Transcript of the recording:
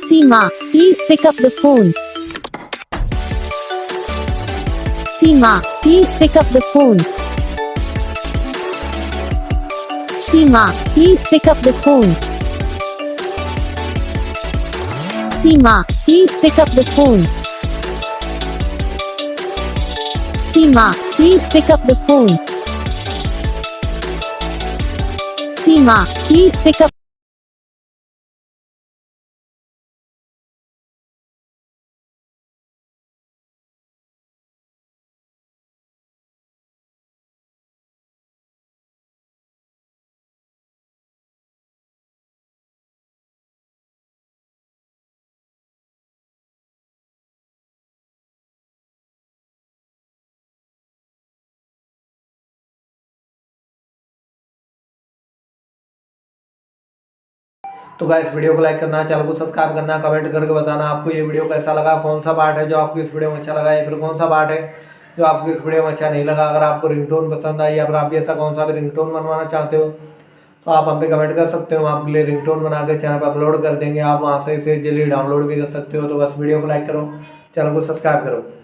Seema, please pick up the phone. Seema, please pick up the phone. Seema, please pick up the phone. Seema, please pick up the phone. Seema, please pick up the phone. Seema, please pick up. तो guys video को like करना, channel को subscribe करना, comment करके बताना आपको ये video कैसा लगा, कौन सा पार्ट है जो आपको इस वीडियो में अच्छा लगा या फिर कौन सा पार्ट है जो आपको इस वीडियो में अच्छा नहीं लगा। अगर आपको रिंगटोन पसंद आई या फिर आप भी ऐसा कौन सा भी रिंगटोन बनवाना चाहते हो तो आप हम पे कमेंट कर सकते हो। हम आपके लिए रिंगटोन बना के चैनल पर अपलोड कर देंगे, आप वहाँ से इसे जल्दी डाउनलोड भी कर सकते हो। तो बस वीडियो को लाइक करो, चैनल को सब्सक्राइब करो।